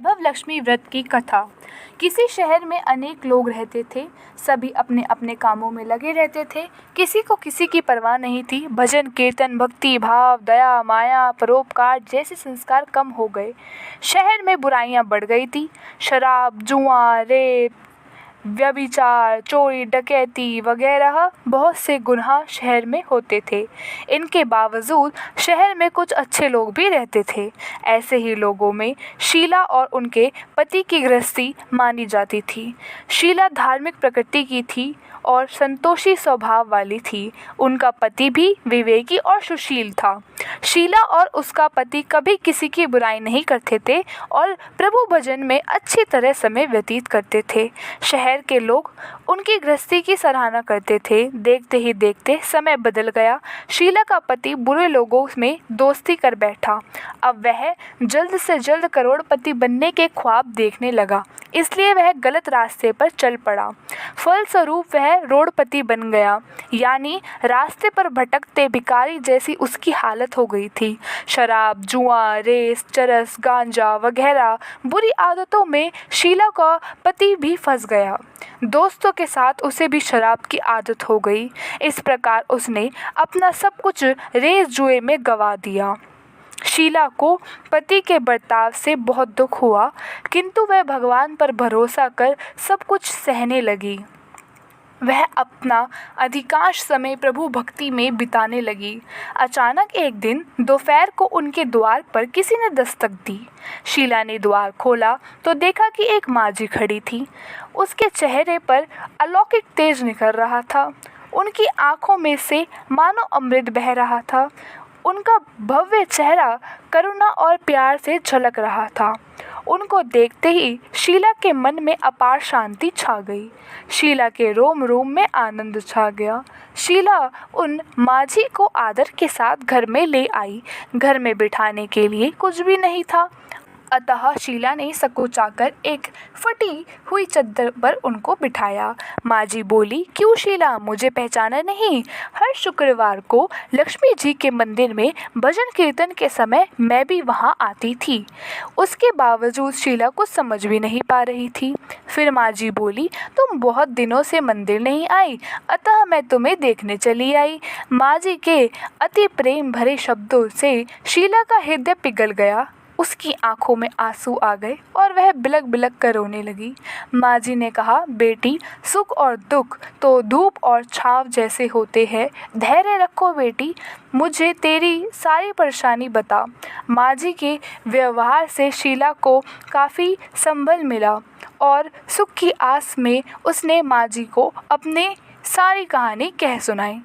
वैभव लक्ष्मी व्रत की कथा। किसी शहर में अनेक लोग रहते थे। सभी अपने अपने कामों में लगे रहते थे। किसी को किसी की परवाह नहीं थी। भजन कीर्तन, भक्ति भाव, दया, माया, परोपकार जैसे संस्कार कम हो गए। शहर में बुराइयां बढ़ गई थी। शराब, जुआ, रेप, व्यभिचार, चोरी, डकैती वगैरह बहुत से गुनाह शहर में होते थे। इनके बावजूद शहर में कुछ अच्छे लोग भी रहते थे। ऐसे ही लोगों में शीला और उनके पति की गृहस्थी मानी जाती थी। शीला धार्मिक प्रकृति की थी और संतोषी स्वभाव वाली थी। उनका पति भी विवेकी और सुशील था। शीला और उसका पति कभी किसी की बुराई नहीं करते थे और प्रभु भजन में अच्छी तरह समय व्यतीत करते थे। शहर के लोग उनकी गृहस्थी की सराहना करते थे। देखते ही देखते समय बदल गया। शीला का पति बुरे लोगों में दोस्ती कर बैठा। अब वह जल्द से जल्द करोड़पति बनने के ख्वाब देखने लगा, इसलिए वह गलत रास्ते पर चल पड़ा। फलस्वरूप वह रोडपति बन गया, यानी रास्ते पर भटकते भिखारी जैसी उसकी हालत हो गई थी। शराब, जुआ, रेस, चरस, गांजा वगैरह बुरी आदतों में शीला का पति भी फंस गया। दोस्तों के साथ उसे भी शराब की आदत हो गई। इस प्रकार उसने अपना सब कुछ रेस जुए में गंवा दिया। शीला को पति के बर्ताव से बहुत दुख हुआ, किंतु वह भगवान पर भरोसा कर सब कुछ सहने लगी। वह अपना अधिकांश समय प्रभु भक्ति में बिताने लगी। अचानक एक दिन दोपहर को उनके द्वार पर किसी ने दस्तक दी। शीला ने द्वार खोला तो देखा कि एक माँझी खड़ी थी। उसके चेहरे पर अलौकिक तेज निकल रहा था। उनकी आंखों में से मानो अमृत बह रहा था। उनका भव्य चेहरा करुणा और प्यार से झलक रहा था। उनको देखते ही शीला के मन में अपार शांति छा गई। शीला के रोम रोम में आनंद छा गया। शीला उन माझी को आदर के साथ घर में ले आई। घर में बिठाने के लिए कुछ भी नहीं था, अतः शीला ने सकोचाकर एक फटी हुई चद्दर पर उनको बिठाया। माँ बोली, क्यों शीला, मुझे पहचाना नहीं? हर शुक्रवार को लक्ष्मी जी के मंदिर में भजन कीर्तन के समय मैं भी वहाँ आती थी। उसके बावजूद शीला कुछ समझ भी नहीं पा रही थी। फिर माँ बोली, तुम बहुत दिनों से मंदिर नहीं आई, अतः मैं तुम्हें देखने चली आई। माँ जी के अति प्रेम भरे शब्दों से शीला का हृदय पिघल गया। उसकी आंखों में आंसू आ गए और वह बिलक बिलक कर रोने लगी। माँ जी ने कहा, बेटी, सुख और दुख तो धूप और छाव जैसे होते हैं। धैर्य रखो बेटी, मुझे तेरी सारी परेशानी बता। माँ जी के व्यवहार से शीला को काफ़ी संबल मिला और सुख की आस में उसने माँ जी को अपने सारी कहानी कह सुनाई।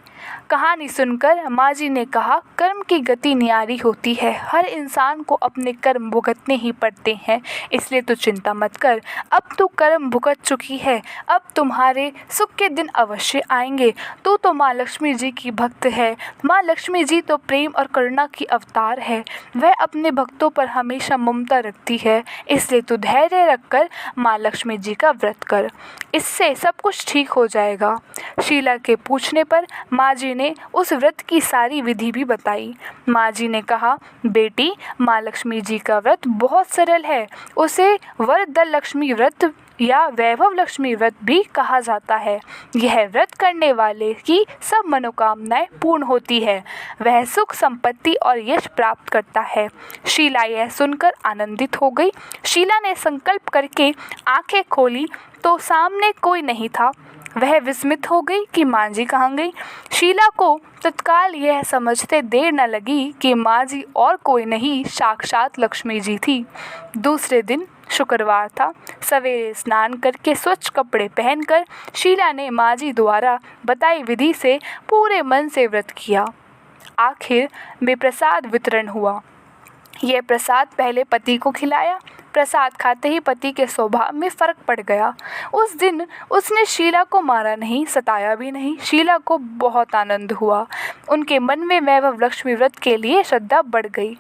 कहानी सुनकर माँ जी ने कहा, कर्म की गति न्यारी होती है। हर इंसान को अपने कर्म भुगतने ही पड़ते हैं, इसलिए तू चिंता मत कर। अब तू कर्म भुगत चुकी है, अब तुम्हारे सुख के दिन अवश्य आएंगे। तू तो माँ लक्ष्मी जी की भक्त है। माँ लक्ष्मी जी तो प्रेम और करुणा की अवतार है। वह अपने भक्तों पर हमेशा ममता रखती है, इसलिए तू धैर्य रखकर माँ लक्ष्मी जी का व्रत कर, इससे सब कुछ ठीक हो जाएगा। शीला के पूछने पर माँ जी ने उस व्रत की सारी विधि भी बताई। माँ जी ने कहा, बेटी, माँ लक्ष्मी जी का व्रत बहुत सरल है। उसे वरद लक्ष्मी व्रत या वैभव लक्ष्मी व्रत भी कहा जाता है। यह व्रत करने वाले की सब मनोकामनाएं पूर्ण होती है। वह सुख, संपत्ति और यश प्राप्त करता है। शीला यह सुनकर आनंदित हो गई। शीला ने संकल्प करके आंखें खोली तो सामने कोई नहीं था। वह विस्मित हो गई कि माँ जी कहाँ गई। शीला को तत्काल यह समझते देर न लगी कि माँ जी और कोई नहीं, साक्षात लक्ष्मी जी थी। दूसरे दिन शुक्रवार था। सवेरे स्नान करके स्वच्छ कपड़े पहनकर शीला ने माँ जी द्वारा बताई विधि से पूरे मन से व्रत किया। आखिर में प्रसाद वितरण हुआ। यह प्रसाद पहले पति को खिलाया। प्रसाद खाते ही पति के स्वभाव में फर्क पड़ गया। उस दिन उसने शीला को मारा नहीं, सताया भी नहीं। शीला को बहुत आनंद हुआ। उनके मन में वैभव लक्ष्मी व्रत के लिए श्रद्धा बढ़ गई।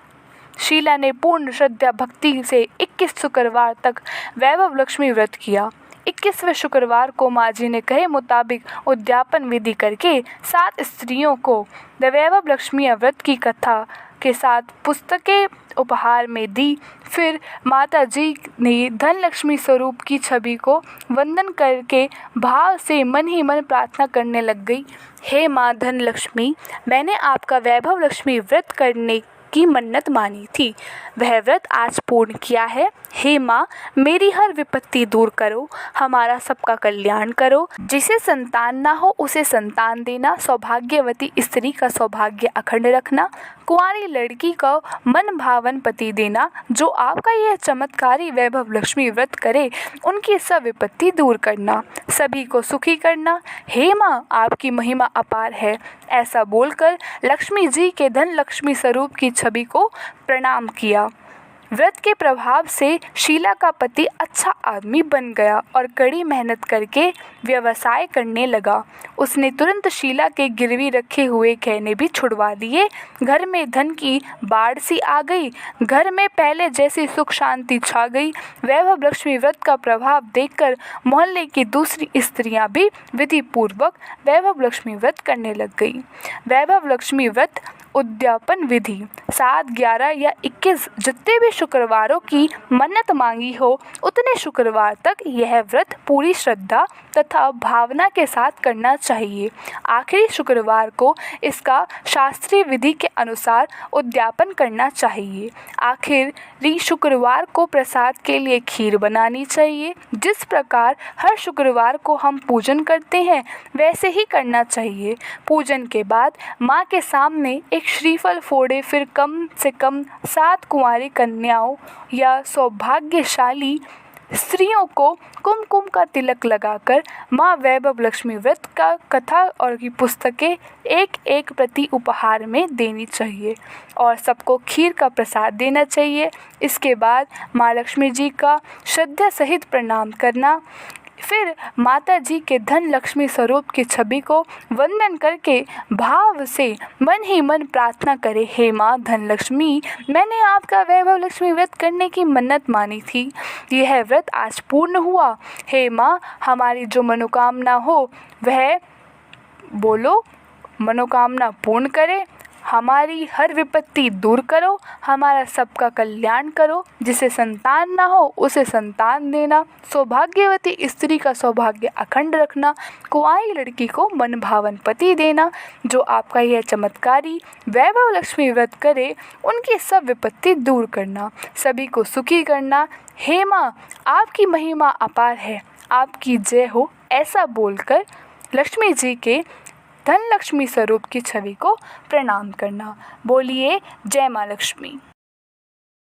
शीला ने पूर्ण श्रद्धा भक्ति से 21 शुक्रवार तक वैभव लक्ष्मी व्रत किया। 21वें शुक्रवार को माँ जी ने कहे मुताबिक उद्यापन विधि करके 7 स्त्रियों को वैभव लक्ष्मी व्रत की कथा के साथ पुस्तकें उपहार में दी। फिर माता जी ने धन लक्ष्मी स्वरूप की छवि को वंदन करके भाव से मन ही मन प्रार्थना करने लग गई। हे माँ धन लक्ष्मी, मैंने आपका वैभव लक्ष्मी व्रत करने की मन्नत मानी थी, वह व्रत आज पूर्ण किया है। हे माँ, मेरी हर विपत्ति दूर करो, हमारा सबका कल्याण करो। जिसे संतान ना हो उसे संतान देना, सौभाग्यवती स्त्री का सौभाग्य अखंड रखना, कुंवारी लड़की को मन भावन पति देना। जो आपका यह चमत्कारी वैभव लक्ष्मी व्रत करे उनकी सब विपत्ति दूर करना, सभी को सुखी करना। हे माँ, आपकी महिमा अपार है। ऐसा बोलकर लक्ष्मी जी के धन लक्ष्मी स्वरूप की छवि को प्रणाम किया। व्रत के प्रभाव से शीला का पति अच्छा आदमी बन गया और कड़ी मेहनत करके व्यवसाय करने लगा। उसने तुरंत शीला के गिरवी रखे हुए गहने भी छुड़वा दिए। घर में धन की बाढ़ सी आ गई। घर में पहले जैसी सुख शांति छा गई। वैभव लक्ष्मी व्रत का प्रभाव देखकर मोहल्ले की दूसरी स्त्रियां भी विधि पूर्वक वैभव लक्ष्मी व्रत करने लग गई। वैभव लक्ष्मी व्रत उद्यापन विधि 7, 11 या 21 जितने भी शुक्रवारों की मन्नत मांगी हो उतने शुक्रवार तक यह व्रत पूरी श्रद्धा तथा भावना के साथ करना चाहिए। आखिरी शुक्रवार को इसका शास्त्रीय विधि के अनुसार उद्यापन करना चाहिए। आखिरी शुक्रवार को प्रसाद के लिए खीर बनानी चाहिए। जिस प्रकार हर शुक्रवार को हम पूजन करते हैं वैसे ही करना चाहिए। पूजन के बाद माँ के सामने एक श्रीफल फोड़े, फिर कम से कम 7 कुंवारी कन्याओं या सौभाग्यशाली स्त्रियों को कुमकुम का तिलक लगाकर माँ वैभव लक्ष्मी व्रत का कथा और की पुस्तकें एक एक प्रति उपहार में देनी चाहिए और सबको खीर का प्रसाद देना चाहिए। इसके बाद माँ लक्ष्मी जी का श्रद्धा सहित प्रणाम करना। फिर माता जी के धन लक्ष्मी स्वरूप की छवि को वंदन करके भाव से मन ही मन प्रार्थना करे, हे माँ धन लक्ष्मी, मैंने आपका वैभव लक्ष्मी व्रत करने की मन्नत मानी थी, यह व्रत आज पूर्ण हुआ। हे माँ, हमारी जो मनोकामना हो वह बोलो, मनोकामना पूर्ण करे, हमारी हर विपत्ति दूर करो, हमारा सबका कल्याण करो। जिसे संतान ना हो उसे संतान देना, सौभाग्यवती स्त्री का सौभाग्य अखंड रखना, कुंवारी लड़की को मन भावन पति देना। जो आपका यह चमत्कारी वैभव लक्ष्मी व्रत करे उनकी सब विपत्ति दूर करना, सभी को सुखी करना। हे माँ, आपकी महिमा अपार है, आपकी जय हो। ऐसा बोलकर लक्ष्मी जी के धन लक्ष्मी स्वरूप की छवि को प्रणाम करना। बोलिए जय माँ लक्ष्मी।